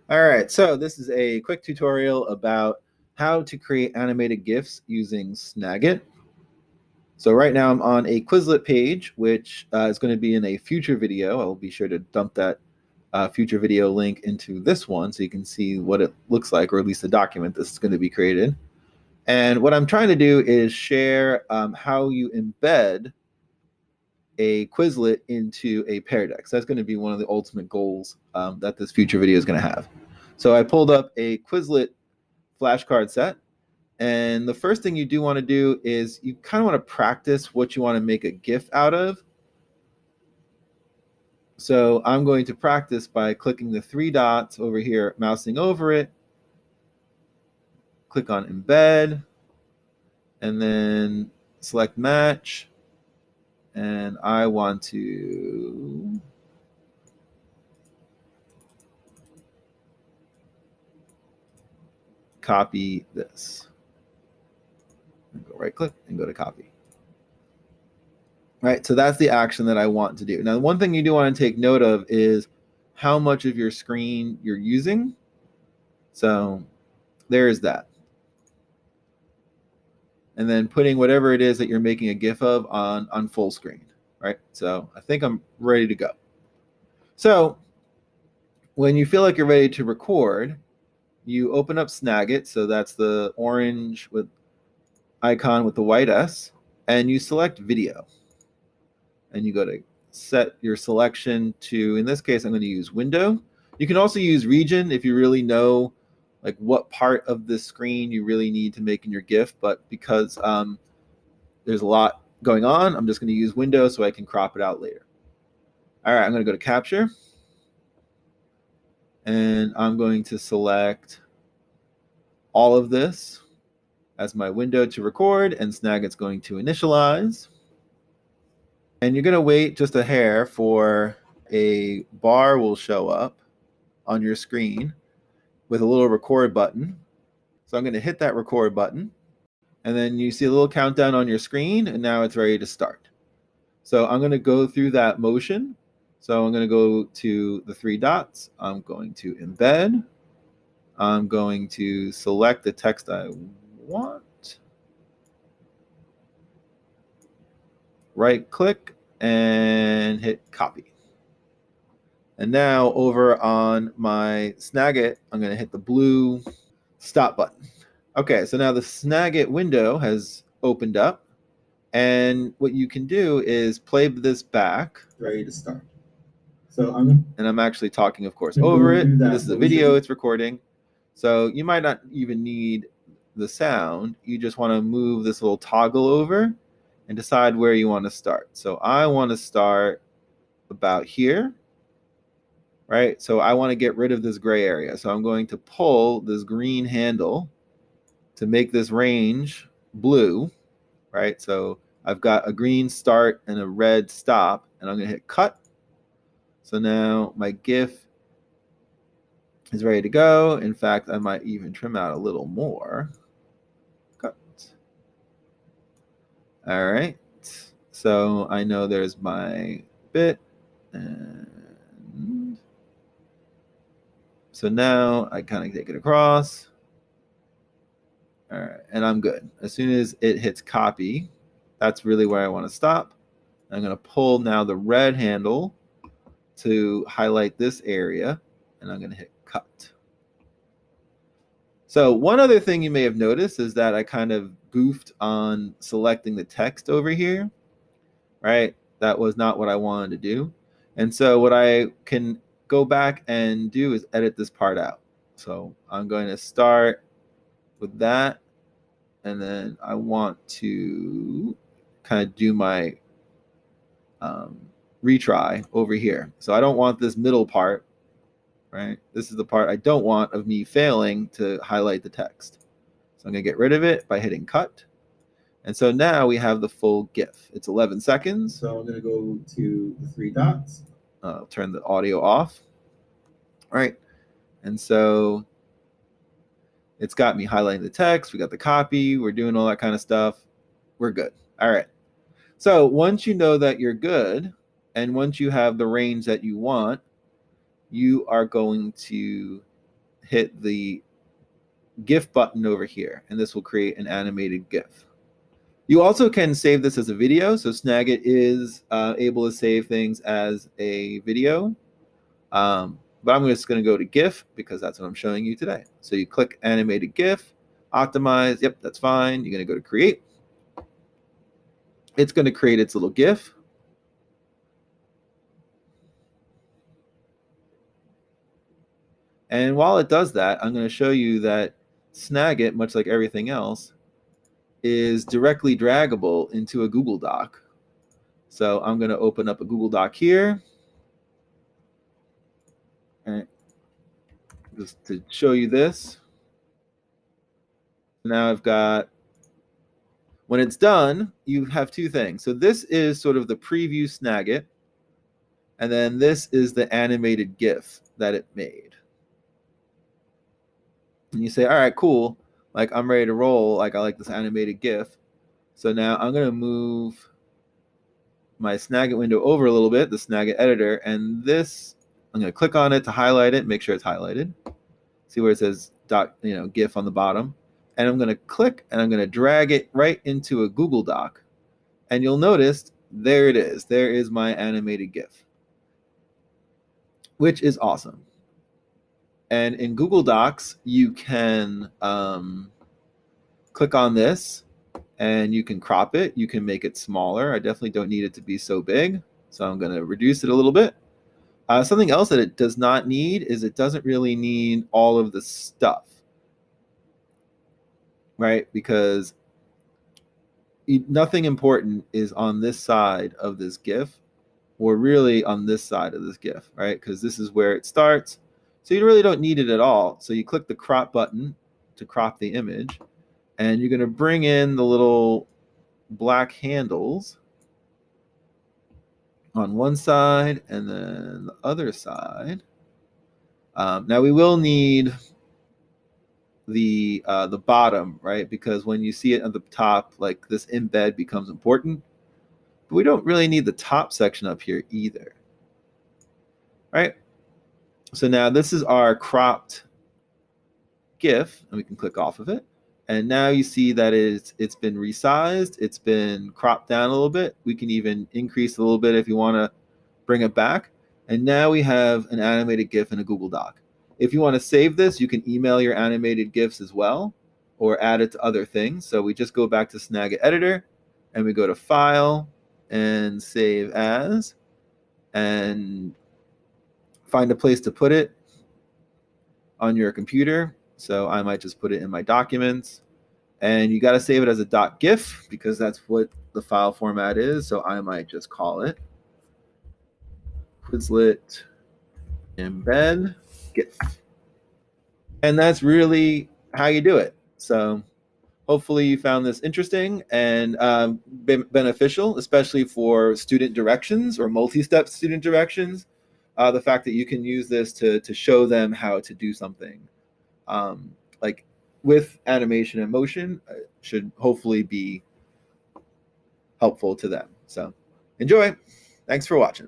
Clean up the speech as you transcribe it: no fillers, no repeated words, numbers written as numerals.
All right, so this is a quick tutorial about how to create animated GIFs using Snagit. So right now I'm on a Quizlet page, which is going to be in a future video. I'll be sure to dump that future video link into this one so you can see what it looks like, or at least the document this is going to be created. And what I'm trying to do is share how you embed a Quizlet into a Pear Deck. So that's going to be one of the ultimate goals that this future video is going to have. So I pulled up a Quizlet flashcard set. And the first thing you do want to do is you kind of want to practice what you want to make a GIF out of. So I'm going to practice by clicking the three dots over here, mousing over it, click on embed, and then select match. And I want to copy this. Go right click and go to copy. Right, so that's the action that I want to do. Now, one thing you do want to take note of is how much of your screen you're using. So there's that. And then putting whatever it is that you're making a GIF of on full screen, right? So I think I'm ready to go. So when you feel like you're ready to record, you open up Snagit. So that's the orange with icon with the white S, and you select video. And you go to set your selection to, in this case, I'm going to use window. You can also use region if you really know like what part of the screen you really need to make in your GIF, but because there's a lot going on, I'm just going to use window so I can crop it out later. All right, I'm going to go to capture, and I'm going to select all of this as my window to record, and Snagit's going to initialize. And you're going to wait just a hair for a bar will show up on your screen with a little record button. So I'm going to hit that record button, and then you see a little countdown on your screen, and now it's ready to start. So I'm going to go through that motion. So I'm going to go to the three dots. I'm going to embed. I'm going to select the text I want. Right click and hit copy. And now over on my Snagit, I'm going to hit the blue stop button. Okay, so now the Snagit window has opened up. And what you can do is play this back. Ready to start. So I'm actually talking, of course, over it. This is a video it's recording. So you might not even need the sound. You just want to move this little toggle over and decide where you want to start. So I want to start about here, right? So I want to get rid of this gray area. So I'm going to pull this green handle to make this range blue, right? So I've got a green start and a red stop, and I'm going to hit cut. So now my GIF is ready to go. In fact, I might even trim out a little more. Cut. All right. So I know there's my bit. And so now I kind of take it across. All right. And I'm good. As soon as it hits copy, that's really where I want to stop. I'm going to pull now the red handle to highlight this area, and I'm going to hit cut. So one other thing you may have noticed is that I kind of goofed on selecting the text over here, right? That was not what I wanted to do. And so what I can go back and do is edit this part out. So I'm going to start with that, and then I want to kind of do my retry over here. So I don't want this middle part, right? This is the part I don't want of me failing to highlight the text. So I'm going to get rid of it by hitting cut. And so now we have the full GIF. It's 11 seconds. So I'm going to go to the three dots. I'll turn the audio off. All right. And so it's got me highlighting the text. We got the copy. We're doing all that kind of stuff. We're good. All right. So once you know that you're good, and once you have the range that you want, you are going to hit the GIF button over here, and this will create an animated GIF. You also can save this as a video. So Snagit is able to save things as a video. But I'm just going to go to GIF because that's what I'm showing you today. So you click animated GIF, optimize. Yep, that's fine. You're going to go to create. It's going to create its little GIF. And while it does that, I'm going to show you that Snagit, much like everything else, is directly draggable into a Google Doc. So I'm going to open up a Google Doc here. And just to show you this. Now I've got, when it's done, you have two things. So this is sort of the preview Snagit. And then this is the animated GIF that it made. And you say, all right, cool. Like I'm ready to roll. Like I like this animated GIF. So now I'm going to move my Snagit window over a little bit, the Snagit Editor. And this, I'm going to click on it to highlight it, make sure it's highlighted. See where it says GIF on the bottom. And I'm going to click and I'm going to drag it right into a Google Doc. And you'll notice there it is. There is my animated GIF, which is awesome. And in Google Docs, you can click on this and you can crop it. You can make it smaller. I definitely don't need it to be so big. So I'm going to reduce it a little bit. Something else that it does not need is it doesn't really need all of the stuff, right? Because nothing important is on this side of this GIF, or really on this side of this GIF, right? Because this is where it starts. So you really don't need it at all. So you click the crop button to crop the image, and you're going to bring in the little black handles on one side and then the other side. Now we will need the bottom, right? Because when you see it at the top, like this embed becomes important. But we don't really need the top section up here either, right? So now this is our cropped GIF, and we can click off of it. And now you see that it's been resized. It's been cropped down a little bit. We can even increase a little bit if you want to bring it back. And now we have an animated GIF in a Google Doc. If you want to save this, you can email your animated GIFs as well, or add it to other things. So we just go back to Snagit Editor, and we go to File and Save As, and find a place to put it on your computer. So I might just put it in my documents, and you got to save it as a .gif because that's what the file format is. So I might just call it Quizlet embed GIF. And that's really how you do it. So hopefully you found this interesting and beneficial, especially for student directions or multi-step student directions. The fact that you can use this to show them how to do something like with animation and motion should hopefully be helpful to them. So enjoy. Thanks for watching.